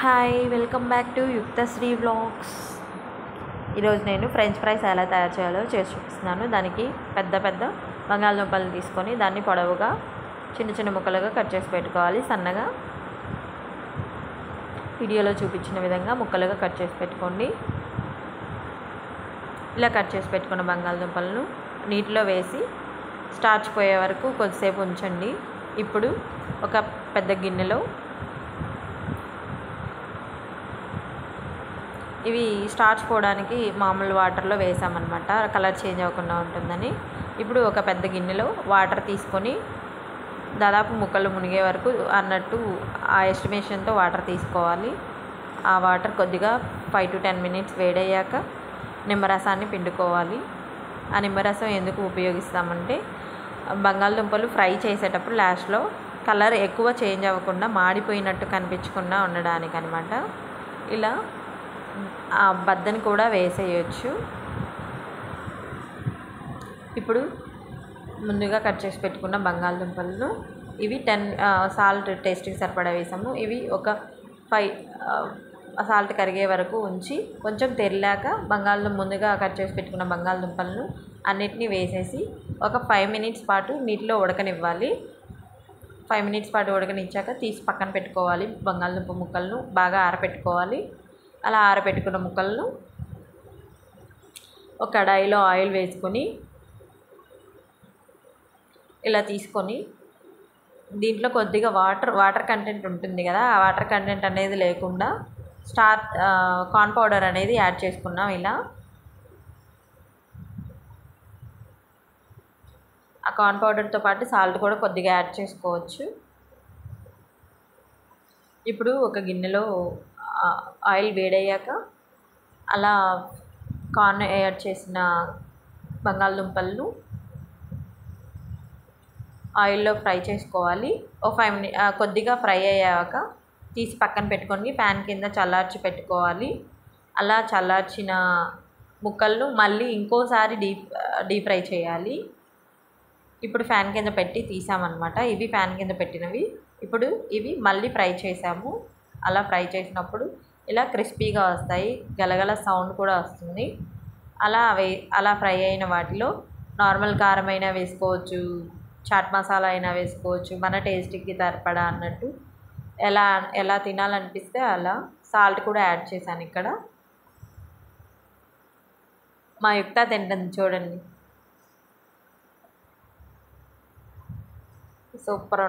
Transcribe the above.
Hi welcome back to Yuktasri vlogs. ఈరోజు నేను French fries ఎలా తయారు చేయాలో చేసి చూపిస్తున్నాను. దానికి పెద్ద పెద్ద బంగాళదుంపలు తీసుకొని దాన్ని పొడవుగా చిన్న చిన్న ముక్కలుగా కట్ చేసి పెట్టుకోవాలి. సన్నగా వీడియోలో చూపించిన విధంగా ముక్కలుగా కట్ చేసి పెట్టుకోండి. ఇలా కట్ చేసి పెట్టుకున్న బంగాళదుంపలను నీటిలో వేసి స్టార్చ్ పోయే వరకు కొద్దిసేపు ఉంచండి. ఇప్పుడు ఒక పెద్ద గిన్నెలో ఇవి స్టార్చ్ పోవడానికి మామూలు వాటర్లో వేసామన్నమాట, కలర్ చేంజ్ అవ్వకుండా ఉంటుందని. ఇప్పుడు ఒక పెద్ద గిన్నెలో వాటర్ తీసుకొని దాదాపు ముక్కలు మునిగే వరకు అన్నట్టు ఆ ఎస్టిమేషన్తో వాటర్ తీసుకోవాలి. ఆ వాటర్ కొద్దిగా 5 to 10 minutes వేడయ్యాక నిమ్మరసాన్ని పిండుకోవాలి. ఆ నిమ్మరసం ఎందుకు ఉపయోగిస్తామంటే బంగాళదుంపలు ఫ్రై చేసేటప్పుడు లాస్ట్లో కలర్ ఎక్కువ చేంజ్ అవ్వకుండా మాడిపోయినట్టు కనిపించకుండా ఉండడానికి అనమాట. ఇలా ఆ బద్దని కూడా వేసేయచ్చు. ఇప్పుడు ముందుగా కట్ చేసి పెట్టుకున్న బంగాళదుంపలను ఇవి 10 సాల్ట్ టేస్ట్కి సరిపడా వేసాము. ఇవి ఒక 5 సాల్ట్ కరిగే వరకు ఉంచి కొంచెం తెరిలాక ముందుగా కట్ చేసి పెట్టుకున్న బంగాళదుంపలను అన్నిటినీ వేసేసి ఒక 5 minutes పాటు నీటిలో ఉడకనివ్వాలి. 5 minutes పాటు ఉడకనిచ్చాక తీసి పక్కన పెట్టుకోవాలి. బంగాళదుంప ముక్కలను బాగా ఆరబెట్టుకోవాలి. అలా ఆరబెట్టుకున్న ముక్కలను ఒక కడాయిలో ఆయిల్ వేసుకొని ఇలా తీసుకొని దీంట్లో కొద్దిగా వాటర్ కంటెంట్ ఉంటుంది కదా, ఆ వాటర్ కంటెంట్ అనేది లేకుండా కార్న్ పౌడర్ అనేది యాడ్ చేసుకున్నాం. ఇలా ఆ కార్న్ పౌడర్తో పాటు సాల్ట్ కూడా కొద్దిగా యాడ్ చేసుకోవచ్చు. ఇప్పుడు ఒక గిన్నెలో ఆయిల్ వేడయ్యాక అలా కార్న్ యాడ్ చేసిన బంగాళదుంపలను ఆయిల్లో ఫ్రై చేసుకోవాలి. ఓ 5 minutes కొద్దిగా ఫ్రై అయ్యాక తీసి పక్కన పెట్టుకొని ప్యాన్ కింద చల్లార్చి పెట్టుకోవాలి. అలా చల్లార్చిన ముక్కలను మళ్ళీ ఇంకోసారి డీప్ ఫ్రై చేయాలి. ఇప్పుడు ఫ్యాన్ కింద పెట్టి తీసామన్నమాట. ఇవి ఫ్యాన్ కింద పెట్టినవి. ఇప్పుడు ఇవి మళ్ళీ ఫ్రై చేసాము. అలా ఫ్రై చేసినప్పుడు ఇలా క్రిస్పీగా వస్తాయి, గలగల సౌండ్ కూడా వస్తుంది. అలా ఫ్రై అయిన వాటిలో నార్మల్ కారం అయినా వేసుకోవచ్చు, చాట్ మసాలా అయినా వేసుకోవచ్చు, మన టేస్ట్కి సరిపడా అన్నట్టు ఎలా తినాలనిపిస్తే అలా. సాల్ట్ కూడా యాడ్ చేశాను. ఇక్కడ మా యుక్త తింటుంది చూడండి, సూపర్.